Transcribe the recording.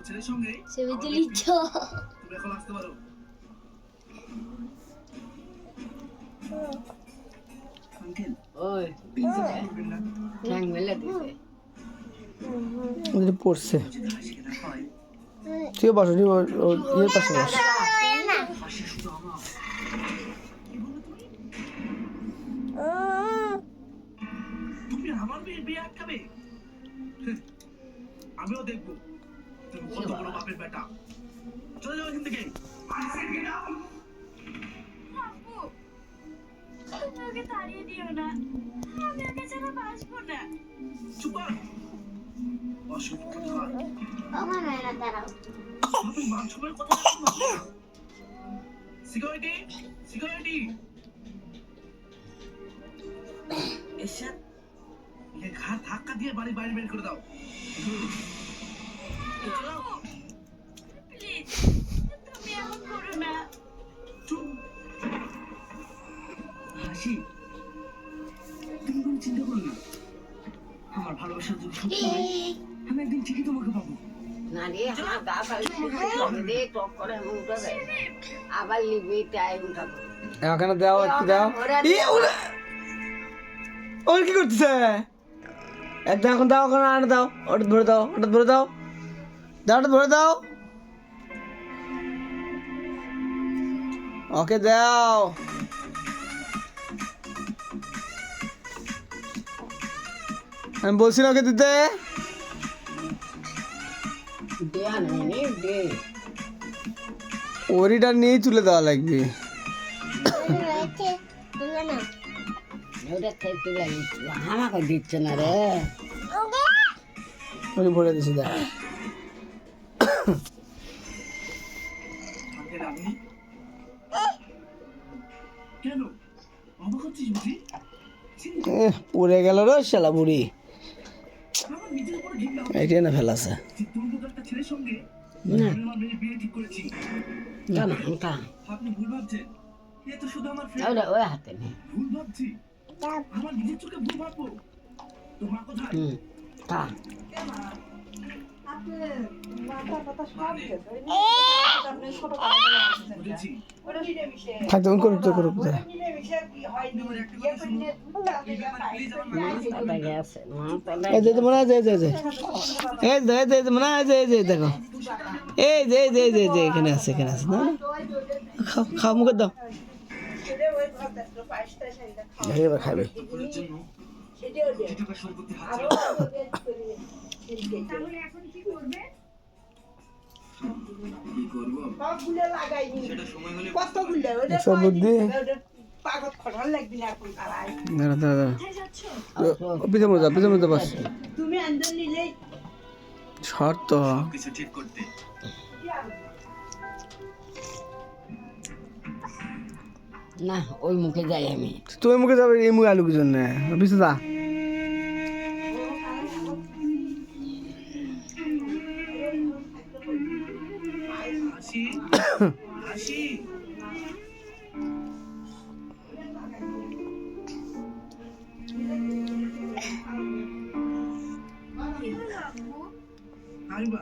ছবি তুলিছ ওই ঠ্যাং মেলে দিছে ওদের পড়ছে তুই বসো ইয়ের পাশে বস আমিও দেখবো তুমি কত বড় বাপের বেটা চলে যাও এখান থেকে ওকে তাড়িয়ে দিও না আমি ওকে ছাড়া বাঁচবো না চুপ কর অসভ্য কোথাকার আমার মেয়েরা দাঁড়াও আপনি মাংসের কথা বলছেন না সিকিউরিটি সিকিউরিটি এসে ये ঘাট ধাক্কা দিয়ে বাড়ি বাইরে বের করে দাও প্লিজ তুমি এমন করো না চুপ হাসি তুমি কোনো চিন্তা করো না আমার ভালোবাসার যদি সত্যি হয় আমি একদিন ঠিকই তোমাকে পাবো না রে আমার গা পাল্টে দে টক করে উঠে দেয় আবার লিবি তাই উঠাবো এখানে দাও একটু দাও ওর কি করতেছে একদম এখন দাও এখন আনে দাও ওটা ধরে দাও ওটা ধরে দাও দাওটা ধরে দাও ওকে দাও আমি বলছি না ওকে দিতে দেয়া নেই দে ওরিটা নিয়ে তুলে দেওয়া লাগবে ওটা খাইতে লাগি আমাকে দিচ্ছে না রে ওরি ভরে দিছি দেখ কেন অবাক হচ্ছিস বুঝি পড়ে গেল রে শালা বুড়ি আমার নিজের উপরে ঘৃণা এইটা না ফেলাছে যে তুমি তো একটা ছেলের সঙ্গে না আমার মেয়ের বিয়ে ঠিক করেছি কেন কা আপনি ভুল ভাবছেন এ তো শুধু আমার ফ্রেন্ড ওটা ওই হাতে নেই ভুল ভাবছি আমার নিজের চোখে ভুল ভাববো তোমার কোথায় কা বুঝেছি থাক তখন করুক তো করুক আমার একটা কথা শুনুন মাছ আছে মাছ এই যে মনে হয় এই যে এই যে মনে হয় এই যে দেখো এই যে এখানে আছে না খাও খাও মুখে দাও এবার খাবে করার জন্য কোটি টাকা সম্পত্তি হাতে তাহলে এখন কি করবে কি করবো সেটা সময় হলে সব বুদ্ধি দাঁড়া দাঁড়া কোথায় যাচ্ছ পিছনে মতো বাস শর্ত কিছু ঠিক করতে না ওই মুখে যাই আমি তুই মুখে যাবে এই মুখে আলু কি জন্য পিছনে যা হাসি হাসি কি হলো আব্বু আইবা